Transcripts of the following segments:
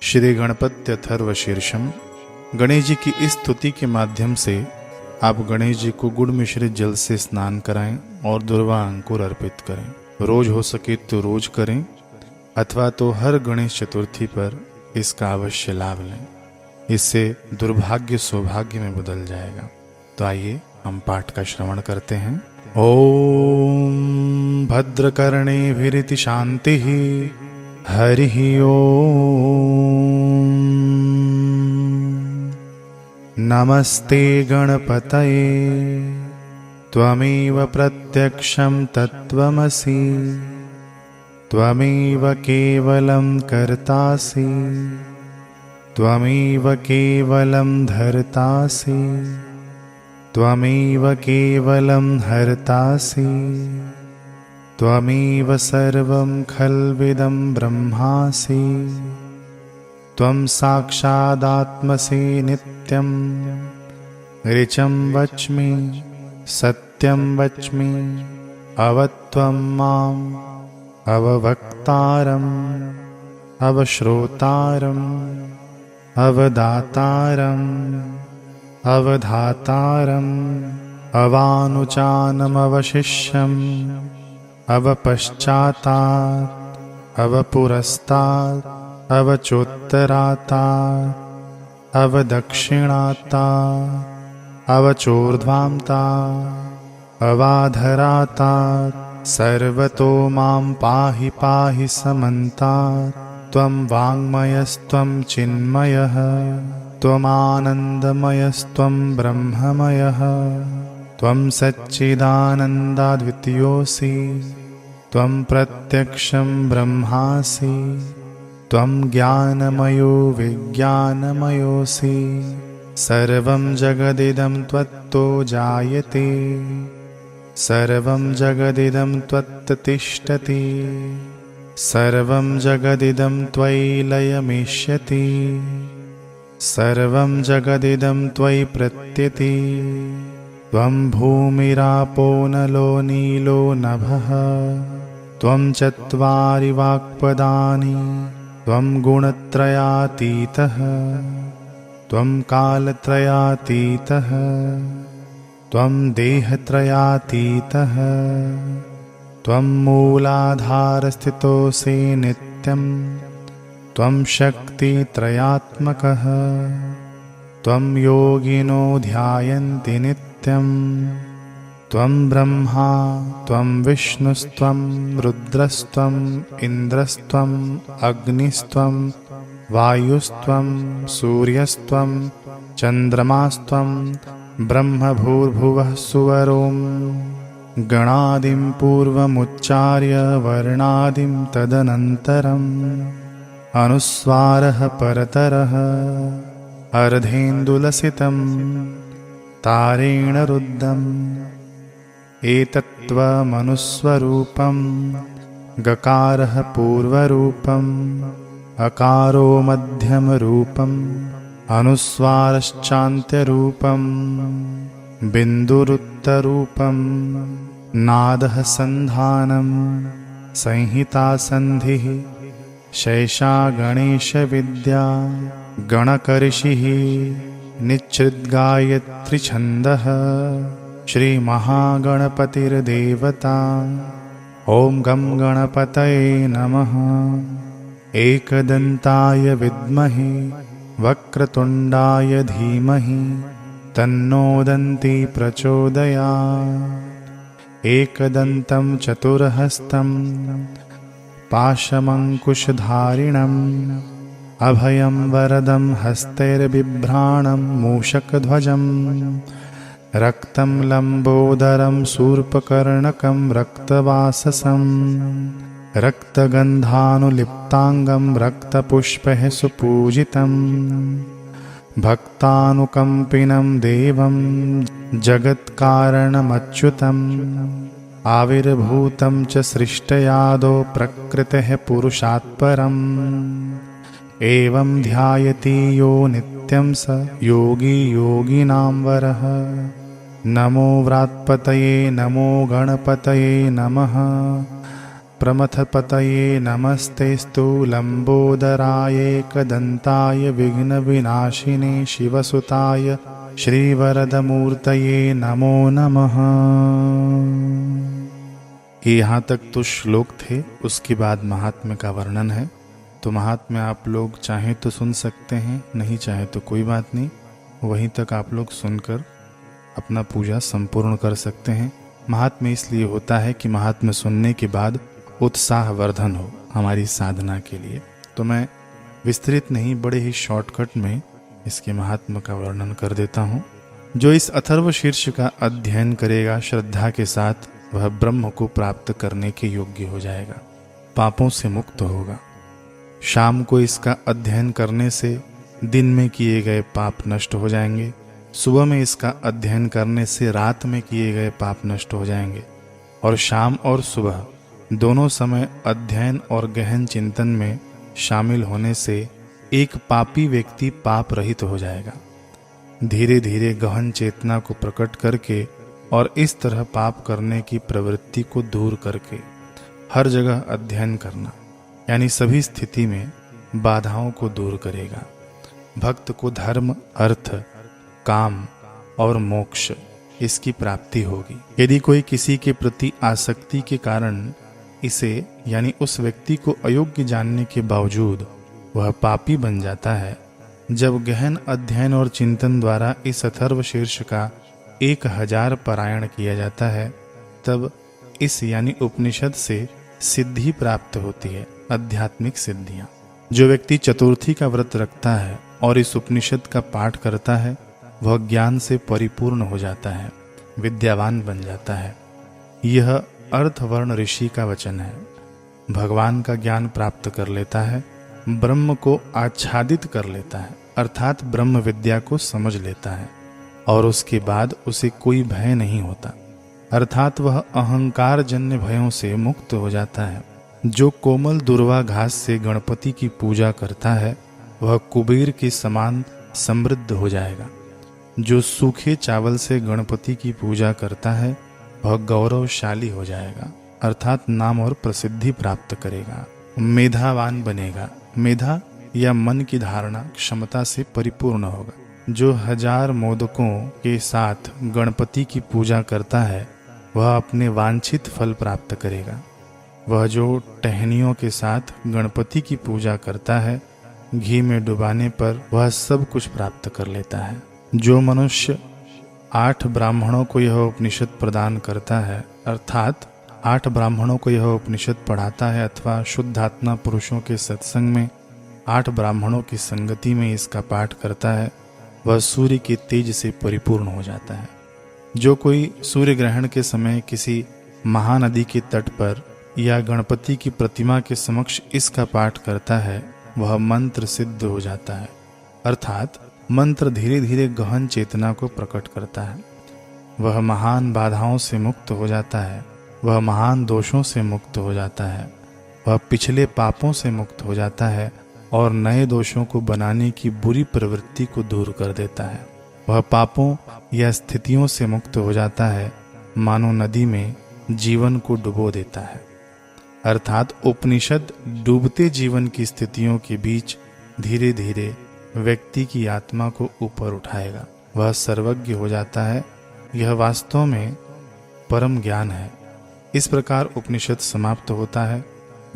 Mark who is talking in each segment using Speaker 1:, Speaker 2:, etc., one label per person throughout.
Speaker 1: श्री गणपति अथर्व शीर्षम। गणेश जी की इस स्तुति के माध्यम से आप गणेश जी को गुड़ मिश्रित जल से स्नान कराएं और दुर्वा अंकुर अर्पित करें। रोज हो सके तो रोज करें अथवा तो हर गणेश चतुर्थी पर इसका अवश्य लाभ लें। इससे दुर्भाग्य सौभाग्य में बदल जाएगा। तो आइए हम पाठ का श्रवण करते हैं। ओम भद्रकर्णेभिरिति शांतिः हरिः ओम। नमस्ते गणपतये त्वमेव प्रत्यक्षं तत्त्वमसि त्वमेव केवलं कर्तासि त्वमेव केवलं धर्तासि त्वमेव केवलं हर्तासि त्वमेव सर्वं खल्विदं ब्रह्मासि त्वं साक्षादात्मसि नित्यं ऋचं वच्मि सत्यं वच्मि अवत्वं माम् अववक्तारम् अवश्रोतारम् अवदातारम् अवधातारम् अवानुचानमवशिष्यम् अवपश्चातात् अवपुरस्तात् अवचोत्तरातात् अवदक्षिणातात् अवचोर्ध्वान्तात् अवाधरातात् सर्वतो मां पाहि पाहि समन्तात्। त्वं वाङ्मयस्त्वं चिन्मयः त्वमानन्दमयस्त्वं ब्रह्ममयः त्वं सच्चिदानन्दाद्वितीयोऽसि त्वं प्रत्यक्षं ब्रह्मासि त्वं ज्ञानमयो विज्ञानमयोऽसि। सर्वं जगदिदं त्वत्तो जायते सर्वं जगदिदं त्वत्तिष्ठति सर्वं जगदिदं त्वयि लयमिष्यति सर्वं जगदिदं त्वयि प्रत्यति। त्वं भूमिरापो नलो नीलो नभः त्वं चत्वारि वाक्पदानि त्वं गुणत्रयातीतः त्वं कालत्रयातीतः त्वं देहत्रयातीतः त्वं मूलाधारस्थितोऽसि नित्यं त्वं शक्तित्रयात्मकः त्वं योगिनो ध्यायन्ति नित्यं त्वं ब्रह्मा त्वं विष्णुस्त्वं रुद्रस्त्वं इन्द्रस्त्वं अग्निस्त्वं वायुस्त्वं सूर्यस्त्वं चन्द्रमास्त्वं ब्रह्मभूर्भुवः सुवरों गणादिं पूर्वमुच्चार्य वर्णादिं तदनन्तरम् अनुस्वारः परतरः अर्धेन्दुलसितं तारेण रुद्धम् एतत्त्वमनुस्वरूपं गकारः पूर्वरूपम् अकारो मध्यमरूपम् अनुस्वारश्चान्त्यरूपम् बिन्दुरुत्तरूपम् नादः सन्धानं संहिता संधिः शैषा गणेशविद्या गणकर्षिः निच्छृद्गायत्रीछन्दः श्रीमहागणपतिर्देवता। ॐ गं गणपतये नमः। एकदन्ताय विद्महे वक्रतुण्डाय धीमहि तन्नो दन्ती प्रचोदयात्। एकदन्तं चतुर्हस्तं पाशमङ्कुशधारिणम् अभयं वरदं हस्तैर्बिभ्राणं मूषकध्वजं रक्तं लम्बोदरं शूर्पकर्णकं रक्तवाससं रक्तगन्धानुलिप्ताङ्गं रक्तपुष्पैः सुपूजितं भक्तानुकम्पिनं देवं जगत्कारणमच्युतम् आविर्भूतं च सृष्टयादौ प्रकृतेः पुरुषात् परम् एवं ध्यायति यो नित्यं स योगी योगिनां वरः। नमो व्रात्पतये नमो गणपतये नमः। प्रमथपतये नमस्तेस्तु लंबोदराय एकदंताय विघ्नविनाशिने शिवसुताय श्रीवरदमूर्तये नमो नमः। यहाँ तक तो श्लोक थे, उसके बाद महात्म्य का वर्णन है। तो महात्म्य आप लोग चाहें तो सुन सकते हैं, नहीं चाहे तो कोई बात नहीं, वहीं तक आप लोग सुनकर अपना पूजा संपूर्ण कर सकते हैं। महात्म्य इसलिए होता है कि महात्म्य सुनने के बाद उत्साहवर्धन हो हमारी साधना के लिए। तो मैं विस्तृत नहीं, बड़े ही शॉर्टकट में इसके महात्म्य का वर्णन कर देता हूँ। जो इस अथर्व शीर्ष का अध्ययन करेगा श्रद्धा के साथ, वह ब्रह्म को प्राप्त करने के योग्य हो जाएगा, पापों से मुक्त होगा। शाम को इसका अध्ययन करने से दिन में किए गए पाप नष्ट हो जाएंगे, सुबह में इसका अध्ययन करने से रात में किए गए पाप नष्ट हो जाएंगे, और शाम और सुबह दोनों समय अध्ययन और गहन चिंतन में शामिल होने से एक पापी व्यक्ति पाप रहित हो जाएगा। धीरे धीरे गहन चेतना को प्रकट करके और इस तरह पाप करने की प्रवृत्ति को दूर करके हर जगह अध्ययन करना, यानी सभी स्थिति में बाधाओं को दूर करेगा। भक्त को धर्म, अर्थ, काम और मोक्ष इसकी प्राप्ति होगी। यदि कोई किसी के प्रति आसक्ति के कारण इसे यानी उस व्यक्ति को अयोग्य जानने के बावजूद वह पापी बन जाता है, जब गहन अध्ययन और चिंतन द्वारा इस अथर्व शीर्ष का 1000 पारायण किया जाता है, तब इस यानी उपनिषद से सिद्धि प्राप्त होती है, आध्यात्मिक सिद्धियां। जो व्यक्ति चतुर्थी का व्रत रखता है और इस उपनिषद का पाठ करता है, वह ज्ञान से परिपूर्ण हो जाता है, विद्यावान बन जाता है। यह अर्थवर्ण ऋषि का वचन है। भगवान का ज्ञान प्राप्त कर लेता है, ब्रह्म को आच्छादित कर लेता है, अर्थात ब्रह्म विद्या को समझ लेता है, और उसके बाद उसे कोई भय नहीं होता, अर्थात वह अहंकार जन्य भयों से मुक्त हो जाता है। जो कोमल दुर्वा घास से गणपति की पूजा करता है, वह कुबेर के समान समृद्ध हो जाएगा। जो सूखे चावल से गणपति की पूजा करता है, वह गौरवशाली हो जाएगा, अर्थात नाम और प्रसिद्धि प्राप्त करेगा, मेधावान बनेगा। मेधा या मन की धारणा क्षमता से परिपूर्ण होगा। जो 1000 मोदकों के साथ गणपति की पूजा करता है, वह अपने वांछित फल प्राप्त करेगा। वह जो टहनियों के साथ गणपति की पूजा करता है, घी में डुबाने पर वह सब कुछ प्राप्त कर लेता है। जो मनुष्य 8 ब्राह्मणों को यह उपनिषद प्रदान करता है, अर्थात 8 ब्राह्मणों को यह उपनिषद पढ़ाता है, अथवा शुद्धात्मा पुरुषों के सत्संग में 8 ब्राह्मणों की संगति में इसका पाठ करता है, वह सूर्य के तेज से परिपूर्ण हो जाता है। जो कोई सूर्य ग्रहण के समय किसी महानदी के तट पर या गणपति की प्रतिमा के समक्ष इसका पाठ करता है, वह मंत्र सिद्ध हो जाता है, अर्थात मंत्र धीरे धीरे गहन चेतना को प्रकट करता है। वह महान बाधाओं से मुक्त हो जाता है, वह महान दोषों से मुक्त हो जाता है, वह पिछले पापों से मुक्त हो जाता है और नए दोषों को बनाने की बुरी प्रवृत्ति को दूर कर देता है। वह पापों या स्थितियों से मुक्त हो जाता है, मानो नदी में जीवन को डुबो देता है, अर्थात उपनिषद डूबते जीवन की स्थितियों के बीच धीरे धीरे व्यक्ति की आत्मा को ऊपर उठाएगा। वह सर्वज्ञ हो जाता है। यह वास्तव में परम ज्ञान है। इस प्रकार उपनिषद समाप्त होता है।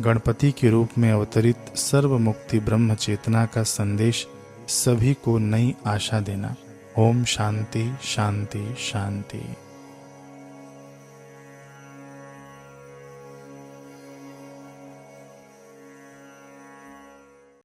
Speaker 1: गणपति के रूप में अवतरित सर्व मुक्ति ब्रह्म चेतना का संदेश सभी को नई आशा देना। ओम शांति शांति शांति।